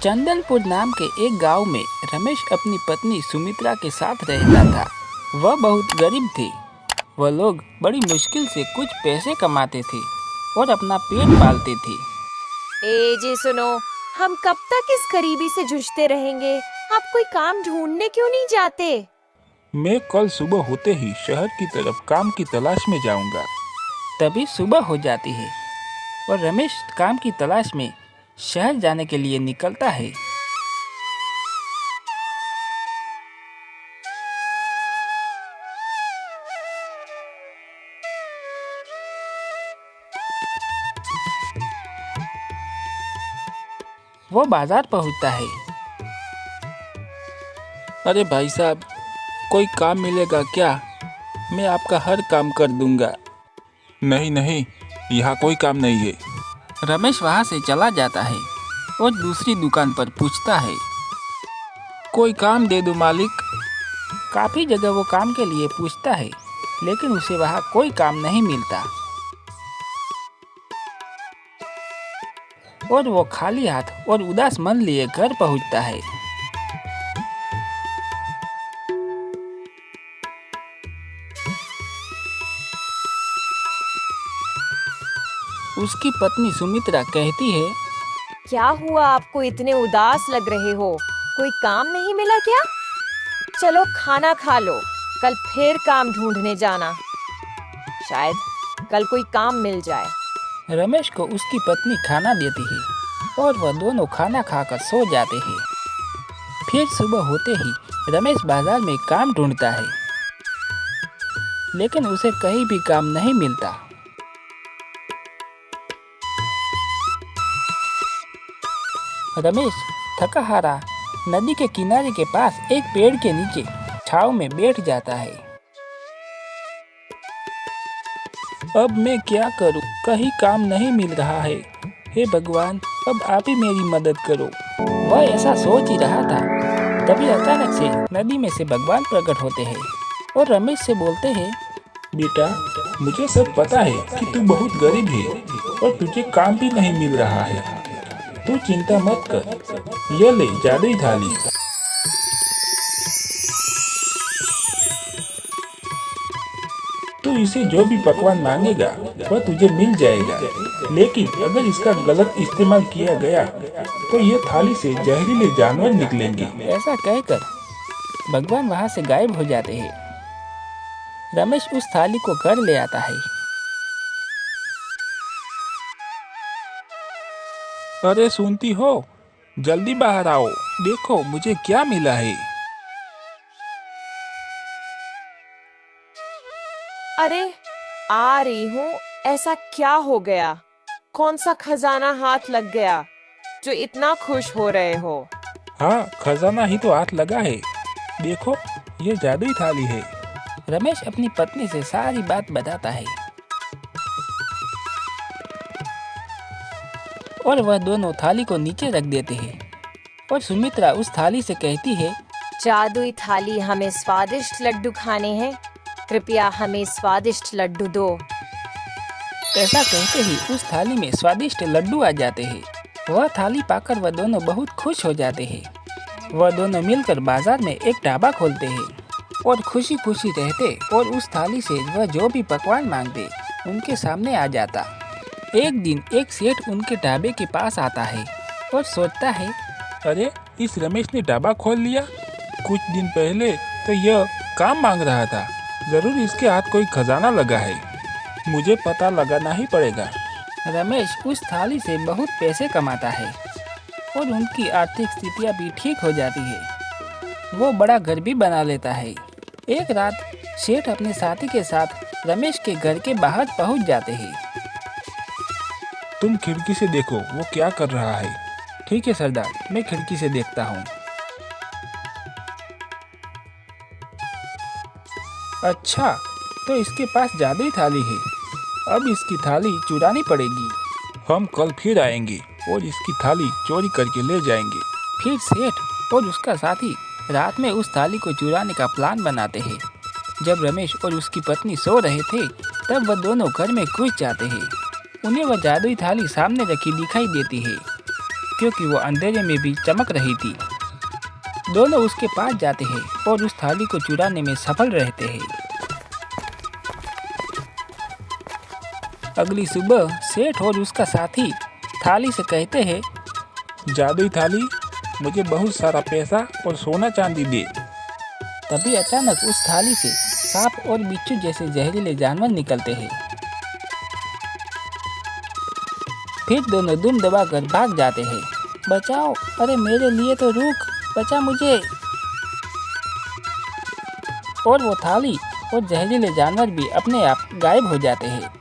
चंदनपुर नाम के एक गांव में रमेश अपनी पत्नी सुमित्रा के साथ रहता था। वह बहुत गरीब थे। वह लोग बड़ी मुश्किल से कुछ पैसे कमाते थे और अपना पेट पालते थे। ए जी सुनो, हम कब तक इस गरीबी से जूझते रहेंगे? आप कोई काम ढूंढने क्यों नहीं जाते? मैं कल सुबह होते ही शहर की तरफ काम की तलाश में जाऊंगा। तभी सुबह हो जाती है और रमेश काम की तलाश में शहर जाने के लिए निकलता है। वो बाजार पहुंचता है। अरे भाई साहब, कोई काम मिलेगा क्या? मैं आपका हर काम कर दूंगा। नहीं नहीं, यहाँ कोई काम नहीं है। रमेश वहां से चला जाता है और दूसरी दुकान पर पूछता है। कोई काम दे दो मालिक। काफी जगह वो काम के लिए पूछता है, लेकिन उसे वहां कोई काम नहीं मिलता और वो खाली हाथ और उदास मन लिए घर पहुंचता है। उसकी पत्नी सुमित्रा कहती है, क्या हुआ, आपको इतने उदास लग रहे हो? कोई काम नहीं मिला क्या? चलो खाना खा लो, कल फिर काम ढूंढने जाना। शायद कल कोई काम मिल जाए। रमेश को उसकी पत्नी खाना देती है और वह दोनों खाना खाकर सो जाते हैं। फिर सुबह होते ही रमेश बाजार में काम ढूंढता है, लेकिन उसे कहीं भी काम नहीं मिलता। रमेश थका हारा नदी के किनारे के पास एक पेड़ के नीचे छांव में बैठ जाता है। अब मैं क्या करूं? कहीं काम नहीं मिल रहा है। हे भगवान, अब आप ही मेरी मदद करो। वह ऐसा सोच ही रहा था, तभी अचानक से नदी में से भगवान प्रकट होते हैं और रमेश से बोलते हैं, बेटा, मुझे सब पता है कि तू बहुत गरीब है और तुझे काम भी नहीं मिल रहा है। तू चिंता मत कर, ये ले जादुई थाली। तू इसे जो भी पकवान मांगेगा वह तुझे मिल जाएगा, लेकिन अगर इसका गलत इस्तेमाल किया गया तो ये थाली से जहरीले जानवर निकलेंगे। ऐसा कहकर भगवान वहां से गायब हो जाते हैं। रमेश उस थाली को घर ले आता है। अरे सुनती हो, जल्दी बाहर आओ, देखो मुझे क्या मिला है। अरे आ रही हूँ। ऐसा क्या हो गया? कौन सा खजाना हाथ लग गया जो इतना खुश हो रहे हो? हाँ, खजाना ही तो हाथ लगा है। देखो, ये जादुई थाली है। रमेश अपनी पत्नी से सारी बात बताता है और वह दोनों थाली को नीचे रख देते हैं और सुमित्रा उस थाली से कहती है, जादुई थाली, हमें स्वादिष्ट लड्डू खाने हैं, कृपया हमें स्वादिष्ट लड्डू दो। ऐसा कहते ही उस थाली में स्वादिष्ट लड्डू आ जाते हैं। वह थाली पाकर वह दोनों बहुत खुश हो जाते हैं। वह दोनों मिलकर बाजार में एक ढाबा खोलते हैं और खुशी खुशी रहते और उस थाली से वह जो भी पकवान मांगते उनके सामने आ जाता। एक दिन एक सेठ उनके ढाबे के पास आता है और सोचता है, अरे, इस रमेश ने ढाबा खोल लिया। कुछ दिन पहले तो यह काम मांग रहा था। जरूर इसके हाथ कोई खजाना लगा है। मुझे पता लगाना ही पड़ेगा। रमेश उस थाली से बहुत पैसे कमाता है और उनकी आर्थिक स्थितियां भी ठीक हो जाती है। वो बड़ा घर भी बना लेता है। एक रात सेठ अपने साथी के साथ रमेश के घर के बाहर पहुंच जाते हैं। तुम खिड़की से देखो वो क्या कर रहा है। ठीक है सरदार, मैं खिड़की से देखता हूँ। अच्छा, तो इसके पास जादुई थाली है। अब इसकी थाली चुरानी पड़ेगी। हम कल फिर आएंगे और इसकी थाली चोरी करके ले जाएंगे। फिर सेठ और उसका साथी रात में उस थाली को चुराने का प्लान बनाते हैं। जब रमेश और उसकी पत्नी सो रहे थे, तब वह दोनों घर में घुस जाते हैं। उन्हें वह जादुई थाली सामने रखी दिखाई देती है। क्योंकि वो अंधेरे में भी चमक रही थी। दोनों उसके पास जाते हैं और उस थाली को चुराने में सफल रहते हैं। अगली सुबह सेठ और उसका साथी थाली से कहते हैं, जादुई थाली, मुझे बहुत सारा पैसा और सोना चांदी दे। तभी अचानक उस थाली से सांप और बिच्छू जैसे जहरीले जानवर निकलते हैं। फिर दोनों दुम दबाकर भाग जाते हैं। बचाओ, अरे मेरे लिए तो रुक, बचा मुझे। और वो थाली और जहरीले जानवर भी अपने आप गायब हो जाते हैं।